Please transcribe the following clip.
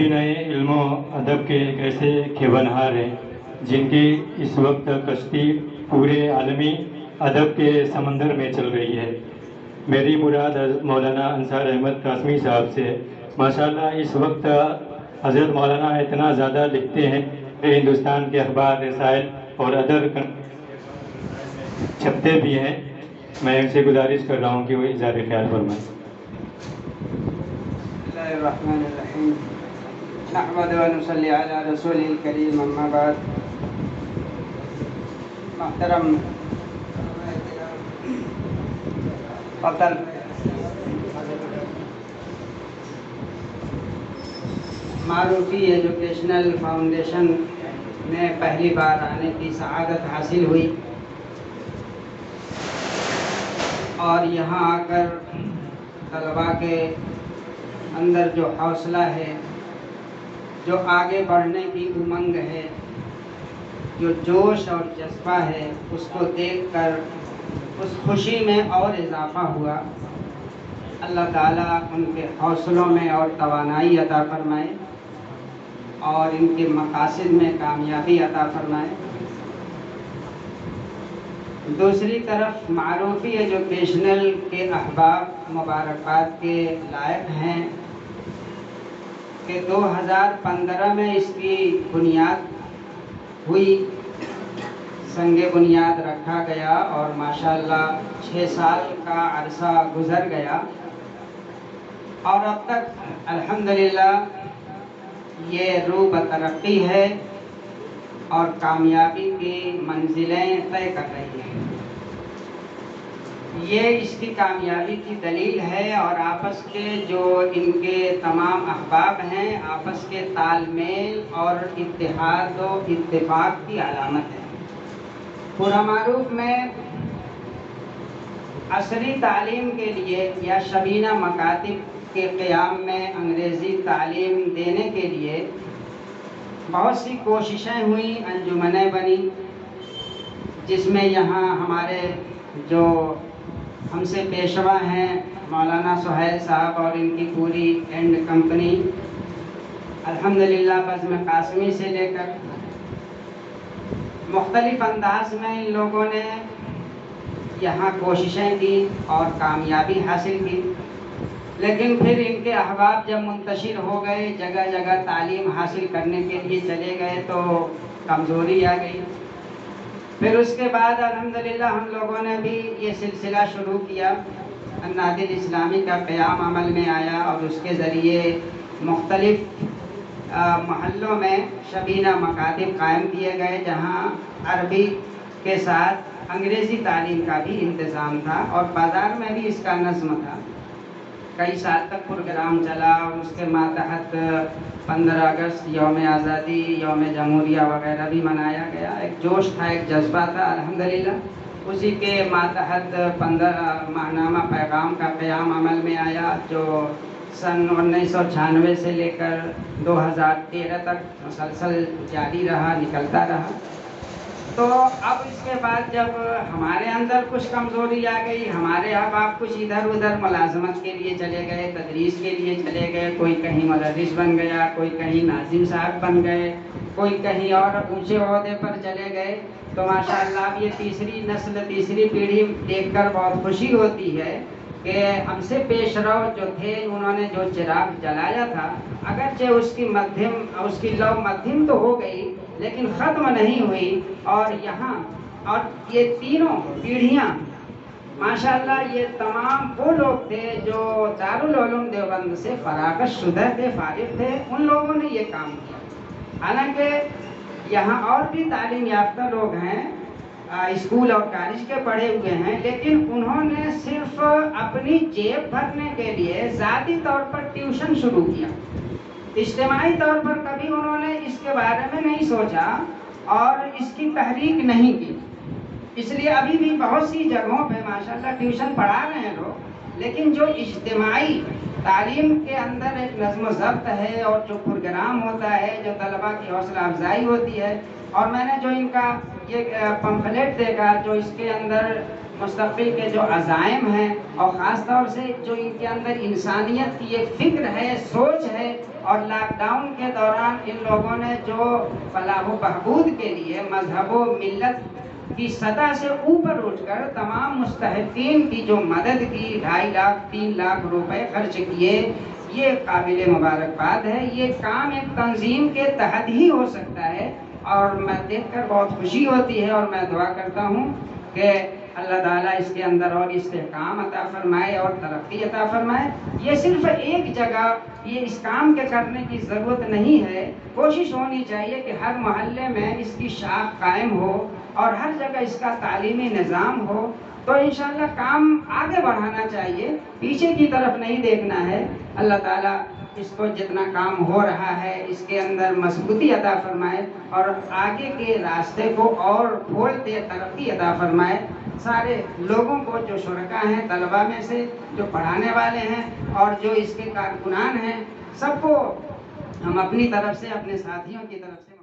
مدینہ علم و ادب کے ایک ایسے کھیونہار ہیں جن کی اس وقت کشتی پورے عالمی ادب کے سمندر میں چل رہی ہے۔ میری مراد مولانا انصار احمد قاسمی صاحب سے ہے۔ ماشاءاللہ اس وقت حضرت مولانا اتنا زیادہ لکھتے ہیں کہ ہندوستان کے اخبار، رسائل اور ادر چھپتے بھی ہیں۔ میں ان سے گزارش کر رہا ہوں کہ وہ اظہار خیال فرمائیں۔ بسم اللہ الرحمن الرحیم، نحمد و نصلی علی رسول الکریم، اما بعد۔ محترم فضل معروفی ایجوکیشنل فاؤنڈیشن میں پہلی بار آنے کی سعادت حاصل ہوئی، اور یہاں آ کر طلباء کے اندر جو حوصلہ ہے، جو آگے بڑھنے کی امنگ ہے، جو جوش اور جذبہ ہے، اس کو دیکھ کر اس خوشی میں اور اضافہ ہوا۔ اللہ تعالیٰ ان کے حوصلوں میں اور توانائی عطا فرمائے اور ان کے مقاصد میں کامیابی عطا فرمائے۔ دوسری طرف معروفی ایجوکیشنل کے احباب مبارکباد کے لائق ہیں کہ 2015 میں اس کی بنیاد ہوئی، سنگ بنیاد رکھا گیا، اور ماشاءاللہ 6 سال کا عرصہ گزر گیا، اور اب تک الحمدللہ یہ رو بترقی ہے اور کامیابی کی منزلیں طے کر رہی ہے۔ یہ اس کی کامیابی کی دلیل ہے، اور آپس کے جو ان کے تمام احباب ہیں، آپس کے تال میل اور اتحاد و اتفاق کی علامت ہے۔ پورا معروف میں عصری تعلیم کے لیے یا شبینہ مکاتب کے قیام میں انگریزی تعلیم دینے کے لیے بہت سی کوششیں ہوئیں، انجمنیں بنی، جس میں یہاں ہمارے جو ہم سے پیشوا ہیں مولانا سہیل صاحب اور ان کی پوری اینڈ کمپنی، الحمدللہ بزم قاسمی سے لے کر مختلف انداز میں ان لوگوں نے یہاں کوششیں کی اور کامیابی حاصل کی، لیکن پھر ان کے احباب جب منتشر ہو گئے، جگہ جگہ تعلیم حاصل کرنے کے لیے چلے گئے، تو کمزوری آ گئی۔ پھر اس کے بعد الحمدللہ ہم لوگوں نے بھی یہ سلسلہ شروع کیا، النادل اسلامی کا قیام عمل میں آیا، اور اس کے ذریعے مختلف محلوں میں شبینہ مکاتب قائم کیے گئے، جہاں عربی کے ساتھ انگریزی تعلیم کا بھی انتظام تھا، اور بازار میں بھی اس کا نظم تھا۔ کئی سال تک پروگرام چلا، اور اس کے ماتحت 15 اگست، یوم آزادی، یوم جمہوریہ وغیرہ بھی منایا گیا۔ ایک جوش تھا، ایک جذبہ تھا الحمدللہ۔ اسی کے ماتحت 15 ماہنامہ پیغام کا قیام عمل میں آیا، جو سن 1996 سے لے کر 2013 تک مسلسل جاری رہا، نکلتا رہا۔ تو اب اس کے بعد جب ہمارے اندر کچھ کمزوری آ گئی، ہمارے احباب کچھ ادھر ادھر ملازمت کے لیے چلے گئے، تدریس کے لیے چلے گئے، کوئی کہیں مدرس بن گیا، کوئی کہیں ناظم صاحب بن گئے، کوئی کہیں اور اونچے عہدے پر چلے گئے، تو ماشاءاللہ اب یہ تیسری نسل، تیسری پیڑھی دیکھ کر بہت خوشی ہوتی ہے کہ ہم سے پیش رو جو تھے، انہوں نے جو چراغ جلایا تھا، اگرچہ اس کی لو مدھم تو ہو گئی، لیکن ختم نہیں ہوئی۔ اور یہاں اور یہ تینوں پیڑھیاں ماشاءاللہ یہ تمام وہ لوگ تھے جو دارالعلوم دیوبند سے فراغت شدہ تھے، فارغ تھے، ان لوگوں نے یہ کام کیا۔ حالانکہ یہاں اور بھی تعلیم یافتہ لوگ ہیں، اسکول اور کالج کے پڑھے ہوئے ہیں، لیکن انہوں نے صرف اپنی جیب بھرنے کے لیے ذاتی طور پر ٹیوشن شروع کیا۔ اجتماعی طور پر کبھی انہوں نے اس کے بارے میں نہیں سوچا اور اس کی تحریک نہیں کی۔ اس لیے ابھی بھی بہت سی جگہوں پہ ماشاءاللہ ٹیوشن پڑھا رہے ہیں لوگ، لیکن جو اجتماعی تعلیم کے اندر ایک نظم و ضبط ہے، اور جو پروگرام ہوتا ہے، جو طلباء کی حوصلہ افزائی ہوتی ہے، اور میں نے جو ان کا یہ پمفلیٹ دیکھا، جو اس کے اندر مستقبل کے جو عزائم ہیں اور خاص طور سے جو ان کے اندر انسانیت کی ایک فکر ہے، سوچ ہے، اور لاک ڈاؤن کے دوران ان لوگوں نے جو فلاح و بہبود کے لیے مذہب و ملت کی سطح سے اوپر اٹھ کر تمام مستحقین کی جو مدد کی، 2.5 لاکھ 3 لاکھ روپے خرچ کیے، یہ قابل مبارکباد ہے۔ یہ کام ایک تنظیم کے تحت ہی ہو سکتا ہے، اور میں دیکھ کر بہت خوشی ہوتی ہے، اور میں دعا کرتا ہوں کہ اللہ تعالیٰ اس کے اندر اور استحکام عطا فرمائے اور ترقی عطا فرمائے۔ یہ صرف ایک جگہ یہ اس کام کے کرنے کی ضرورت نہیں ہے، کوشش ہونی چاہیے کہ ہر محلے میں اس کی شاخ قائم ہو اور ہر جگہ اس کا تعلیمی نظام ہو، تو انشاءاللہ کام آگے بڑھانا چاہیے، پیچھے کی طرف نہیں دیکھنا ہے۔ اللہ تعالیٰ اس کو جتنا کام ہو رہا ہے اس کے اندر مضبوطی عطا فرمائے اور آگے کے راستے کو اور کھول دے، ترقی عطا فرمائے۔ سارے لوگوں کو جو شرکاء ہیں، طلباء میں سے جو پڑھانے والے ہیں اور جو اس کے کارکنان ہیں، سب کو ہم اپنی طرف سے، اپنے ساتھیوں کی طرف سے